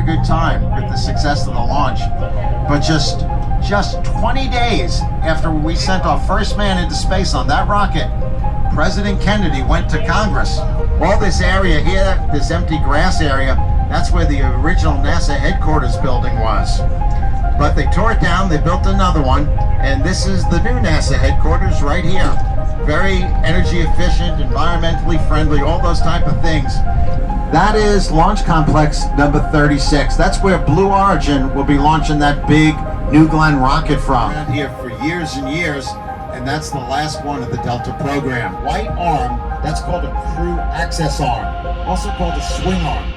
good time with the success of the launch. But just 20 days after we sent our first man into space on that rocket, President Kennedy went to Congress. All this area here, this empty grass area, that's where the original NASA headquarters building was. But they tore it down, they built another one, and this is the new NASA headquarters right here. Very energy efficient, environmentally friendly, all those type of things. That is Launch Complex number 36. That's where Blue Origin will be launching that big New Glenn rocket from. Been here for years and years, and that's the last one of the Delta program. White arm, that's called a crew access arm, also called a swing arm.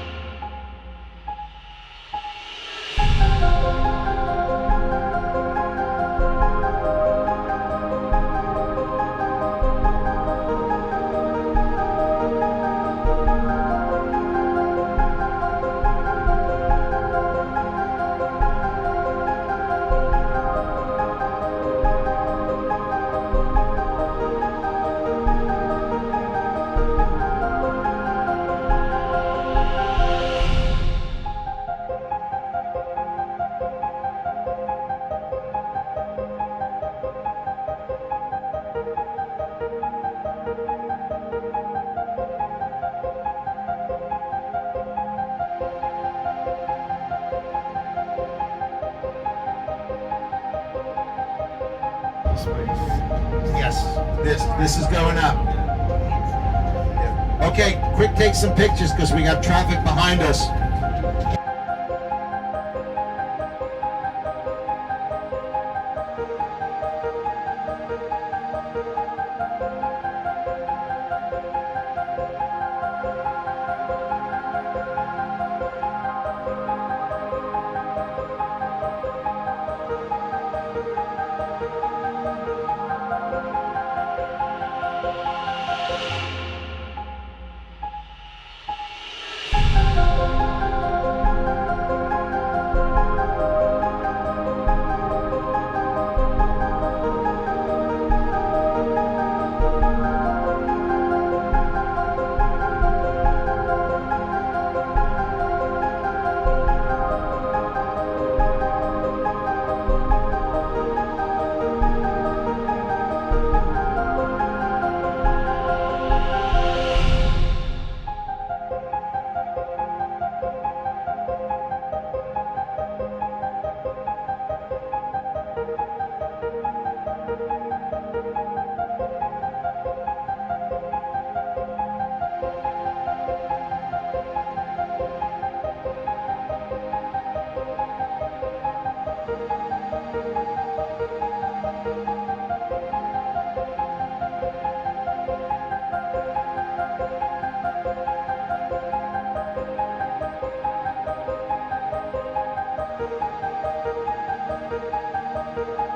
Yes, this is going up. Okay, quick take some pictures because we got traffic behind us.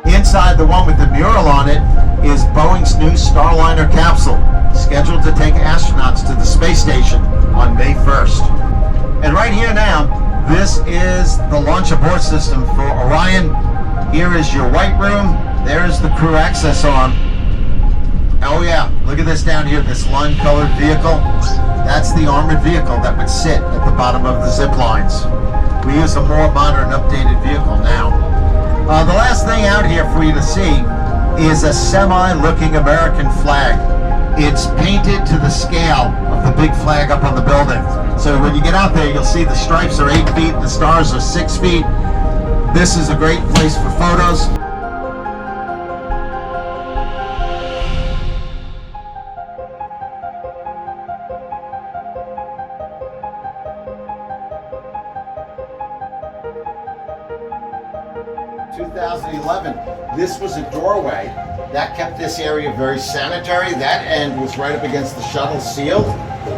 Inside the one with the mural on it is Boeing's new Starliner capsule, scheduled to take astronauts to the space station on May 1st. And right here now, this is the launch abort system for Orion. Here is your white room. There's the crew access arm. Oh yeah, look at this down here, this lime-colored vehicle. That's the armored vehicle that would sit at the bottom of the zip lines. We use a more modern, updated vehicle now. The last thing out here for you to see is a semi-looking American flag. It's painted to the scale of the big flag up on the building. So when you get out there, you'll see the stripes are 8 feet, the stars are 6 feet. This is a great place for photos. In 2011, this was a doorway that kept this area very sanitary. That end was right up against the shuttle sealed,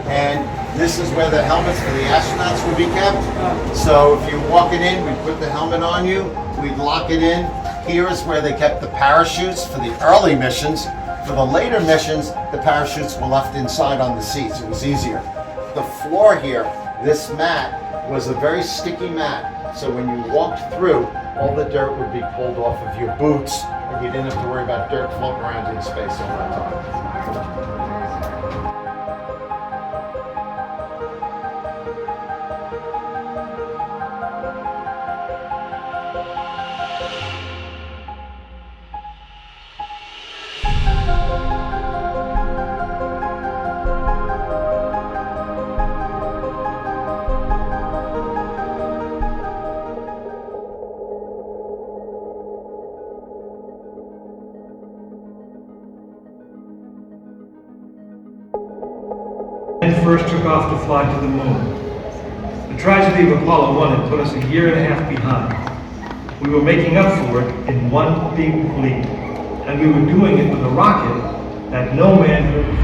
and this is where the helmets for the astronauts would be kept. So if you're walking in, we'd put the helmet on you, we'd lock it in. Here is where they kept the parachutes for the early missions. For the later missions, the parachutes were left inside on the seats. It was easier. The floor here, this mat, was a very sticky mat. So when you walked through, all the dirt would be pulled off of your boots, and you didn't have to worry about dirt floating around in space all that time. first took off to fly to the moon. The tragedy of Apollo 1 had put us a year and a half behind. We were making up for it in one big leap, and we were doing it with a rocket that no man had ever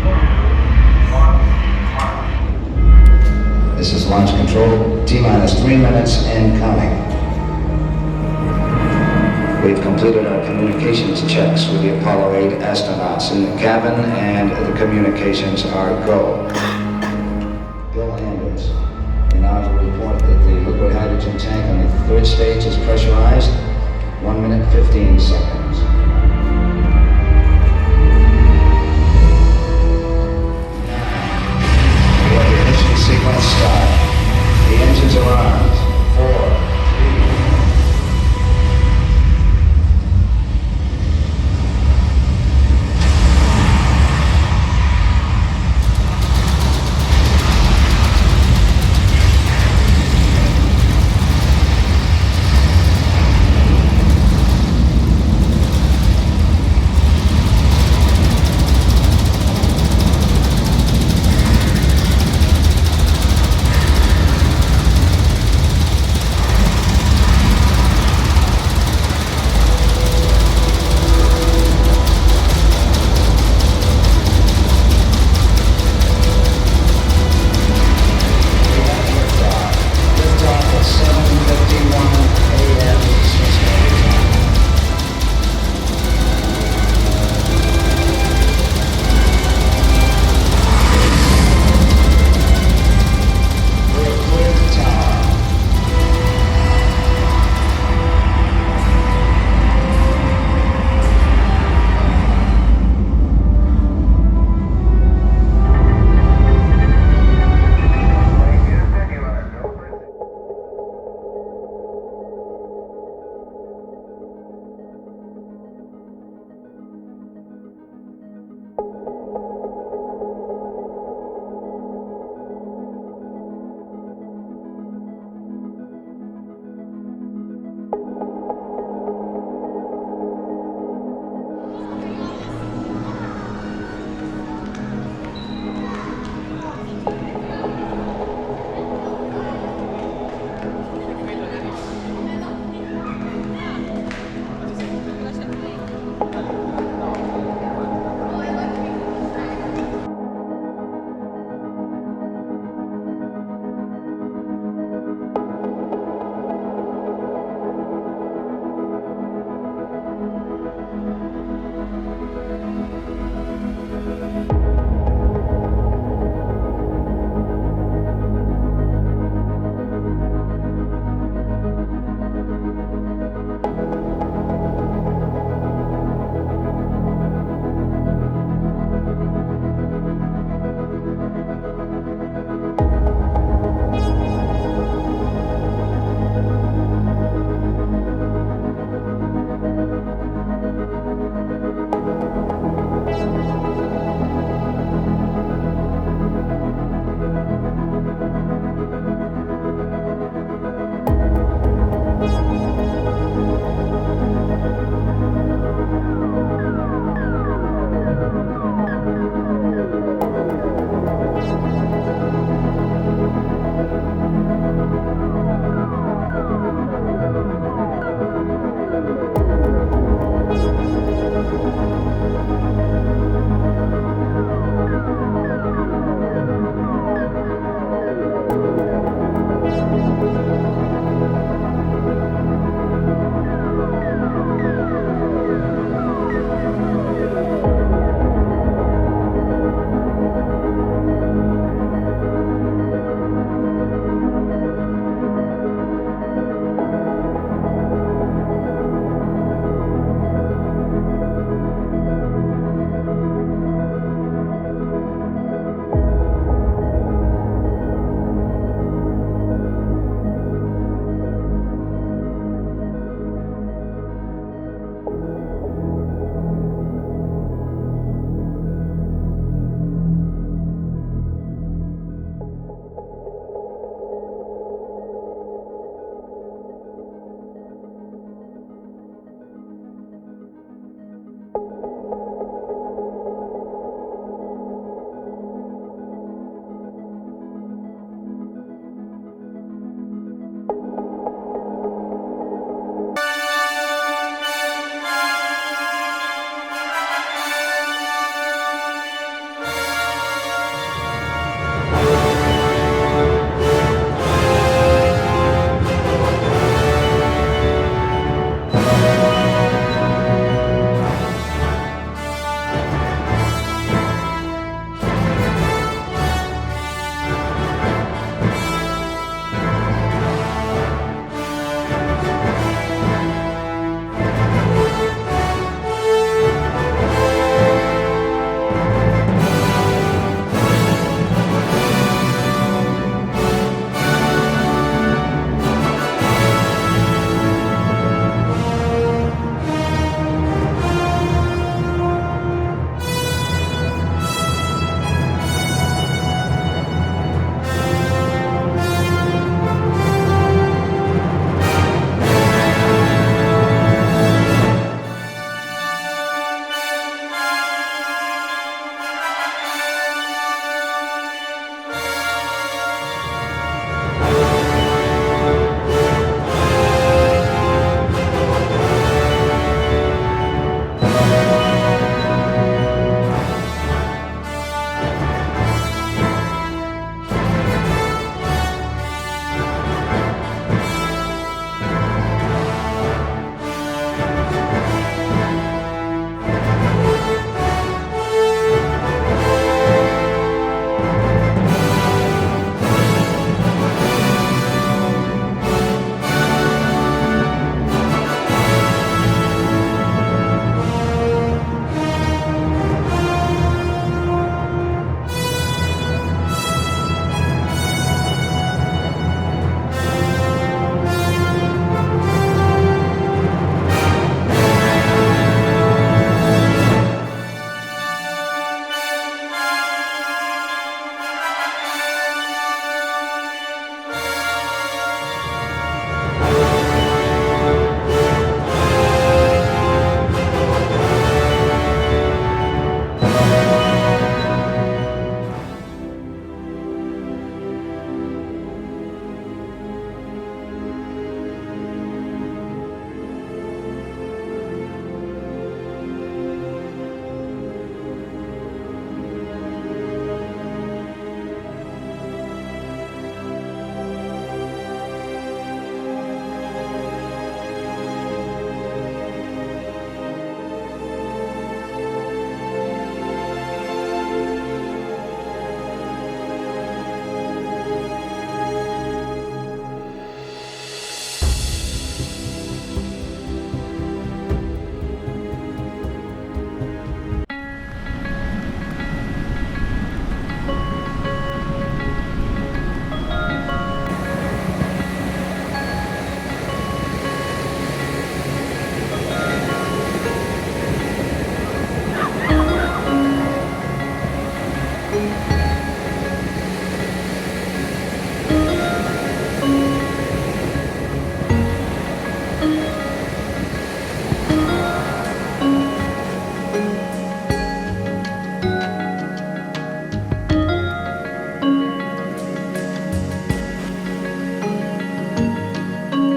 flown. This is launch control, T-minus 3 minutes and counting. We've completed our communications checks with the Apollo 8 astronauts in the cabin, and the communications are go. Bill Anders, we now have to report that the liquid hydrogen tank on the third stage is pressurized. 1 minute, 15 seconds.